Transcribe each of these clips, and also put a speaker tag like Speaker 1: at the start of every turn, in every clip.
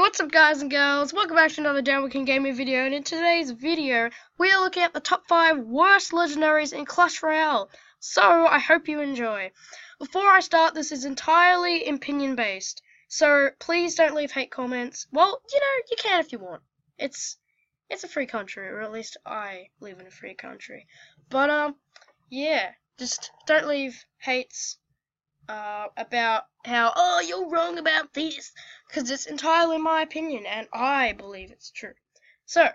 Speaker 1: what's up guys and girls, welcome back to another Downward Gaming video, and in today's video, we are looking at the top 5 worst legendaries in Clash Royale, so I hope you enjoy. Before I start, this is entirely opinion based, so please don't leave hate comments. Well, you can if you want. It's a free country, or at least I live in a free country. But, yeah, just don't leave hates about how, oh, you're wrong about this, because it's entirely my opinion, and I believe it's true. So,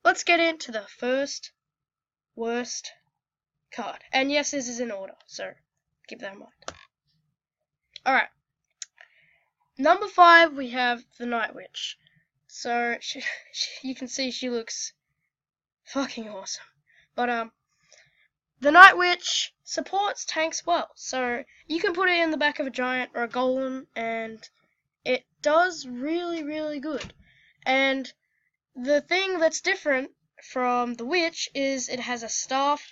Speaker 1: let's get into the first worst card. And yes, this is in order, so keep that in mind. Alright. Number 5, we have the Night Witch. So, you can see she looks fucking awesome. But, the Night Witch supports tanks well, so you can put it in the back of a giant or a golem, and it does really, really good. And the thing that's different from the Witch is it has a staff,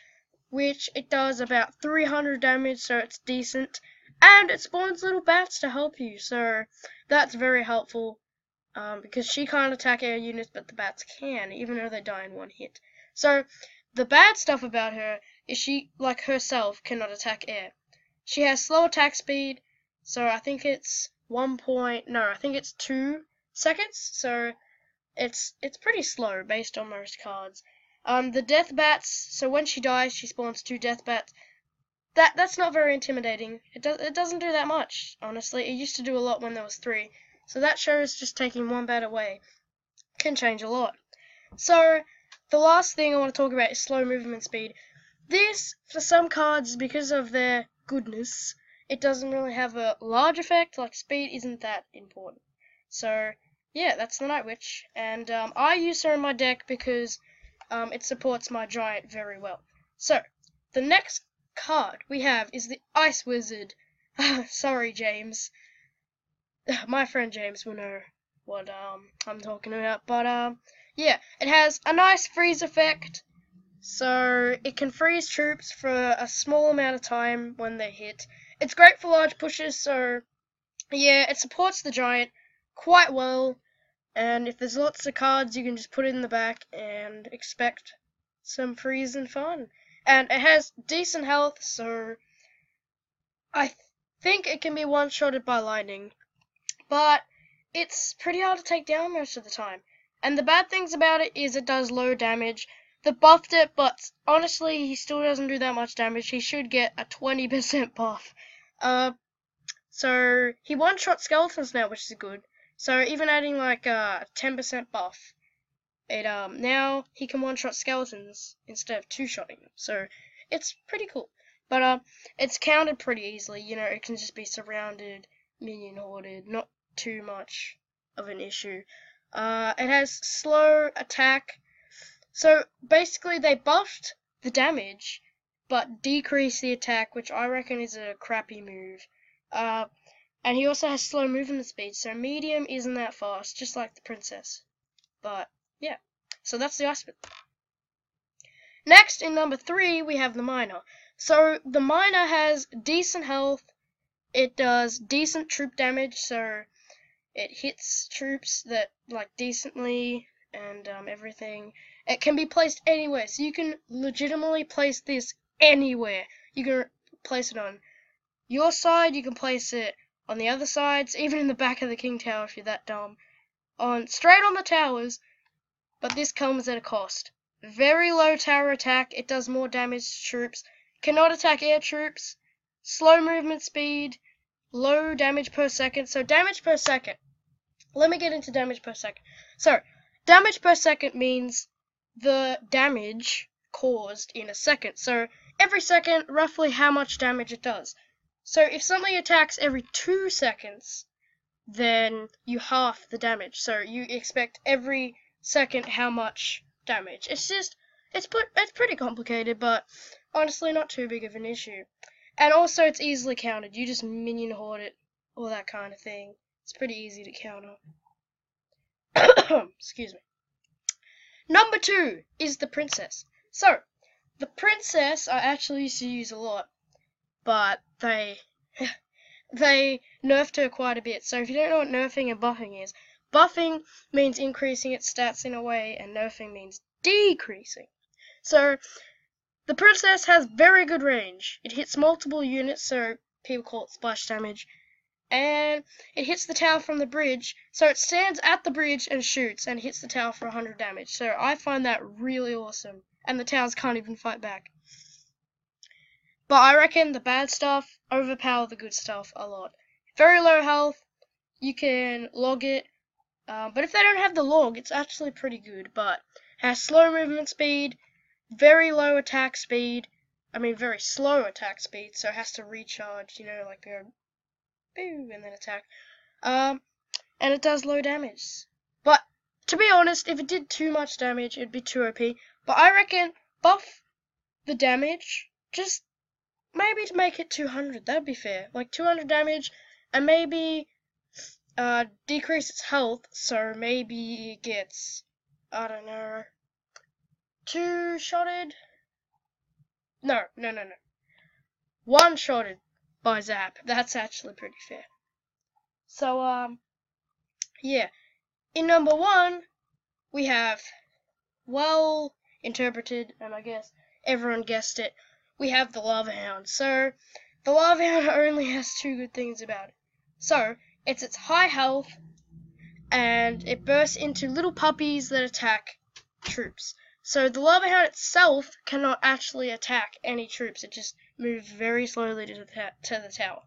Speaker 1: which it does about 300 damage, so it's decent, and it spawns little bats to help you, so that's very helpful, because she can't attack air units, but the bats can, even though they die in one hit. So the bad stuff about her is she, like herself, cannot attack air. She has slow attack speed, so I think it's 2 seconds, so it's pretty slow based on most cards. The death bats, so when she dies, she spawns 2 death bats. That's not very intimidating. It doesn't do that much, honestly. It used to do a lot when there was 3, so that shows just taking 1 bat away can change a lot. So the last thing I want to talk about is slow movement speed. This, for some cards, because of their goodness, it doesn't really have a large effect, like speed isn't that important. So, yeah, that's the Night Witch, and I use her in my deck because it supports my giant very well. So, the next card we have is the Ice Wizard. Sorry, James. My friend James will know what I'm talking about, but yeah, it has a nice freeze effect. So it can freeze troops for a small amount of time when they hit. It's great for large pushes, so yeah, it supports the giant quite well. And if there's lots of cards, you can just put it in the back and expect some freeze and fun. And it has decent health, so I think it can be one-shotted by lightning. But it's pretty hard to take down most of the time. And the bad things about it is it does low damage. They buffed it, but honestly, he still doesn't do that much damage. He should get a 20% buff. So he one-shot skeletons now, which is good. So even adding like a 10% buff, now he can one-shot skeletons instead of two-shotting them. So it's pretty cool. But it's countered pretty easily. It can just be surrounded, minion hoarded, not too much of an issue. It has slow attack. So basically they buffed the damage, but decreased the attack, which I reckon is a crappy move. And he also has slow movement speed, so medium isn't that fast, just like the princess. But yeah, so that's the Ice Wizard. Next, in number 3, we have the Miner. So the Miner has decent health. It does decent troop damage, so it hits troops that decently and everything. It can be placed anywhere, so you can legitimately place this anywhere. You can place it on your side, you can place it on the other sides, even in the back of the King Tower if you're that dumb. Straight on the towers, but this comes at a cost. Very low tower attack, it does more damage to troops, cannot attack air troops, slow movement speed, low damage per second. So damage per second. Let me get into damage per second. So, damage per second means the damage caused in a second. So every second, roughly how much damage it does. So if something attacks every 2 seconds, then you half the damage. So you expect every second how much damage. It's pretty complicated, but honestly not too big of an issue. And also it's easily countered. You just minion hoard it, all that kind of thing. It's pretty easy to counter. Excuse me. Number 2 is the Princess. So, the Princess I actually used to use a lot, but they nerfed her quite a bit. So if you don't know what nerfing and buffing is, buffing means increasing its stats in a way, and nerfing means decreasing. So the princess has very good range. It hits multiple units, so people call it splash damage. And it hits the tower from the bridge, so it stands at the bridge and shoots and hits the tower for 100 damage. So I find that really awesome, and the towers can't even fight back. But I reckon the bad stuff overpower the good stuff a lot. Very low health, you can log it, but if they don't have the log, it's actually pretty good. But has slow movement speed, very low attack speed, very slow attack speed, so it has to recharge, like go boo and then attack. And it does low damage. But to be honest, if it did too much damage, it'd be too OP. But I reckon buff the damage, just maybe to make it 200. That'd be fair. Like 200 damage, and maybe decrease its health, so maybe it gets, I don't know, 2-shotted? No. 1-shotted by zap. That's actually pretty fair. So, yeah. In number 1, we have, well interpreted, and I guess everyone guessed it, we have the Lava Hound. So, the Lava Hound only has 2 good things about it. So, it's its high health, and it bursts into little puppies that attack troops. So the Lava Hound itself cannot actually attack any troops. It just moves very slowly to the tower.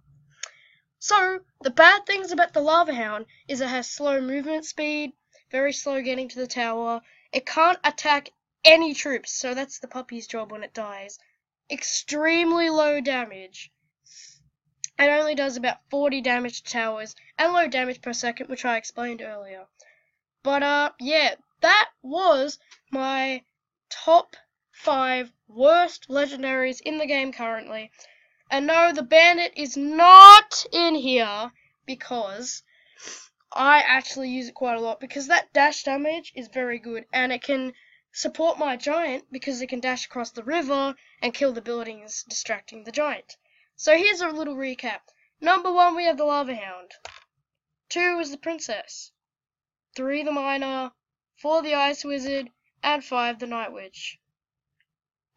Speaker 1: So the bad things about the Lava Hound is it has slow movement speed, very slow getting to the tower. It can't attack any troops, so that's the puppy's job when it dies. Extremely low damage. It only does about 40 damage to towers, and low damage per second, which I explained earlier. But, yeah, that was my top 5 worst legendaries in the game currently. And no, the bandit is not in here, because I actually use it quite a lot, because that dash damage is very good, and it can support my giant, because it can dash across the river and kill the buildings, distracting the giant. So here's a little recap. Number 1, we have the Lava Hound. 2 is the Princess. 3, the Miner. 4, the Ice Wizard. And 5, the Night Witch.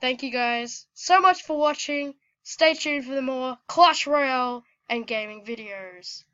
Speaker 1: Thank you guys so much for watching. Stay tuned for the more Clash Royale and gaming videos.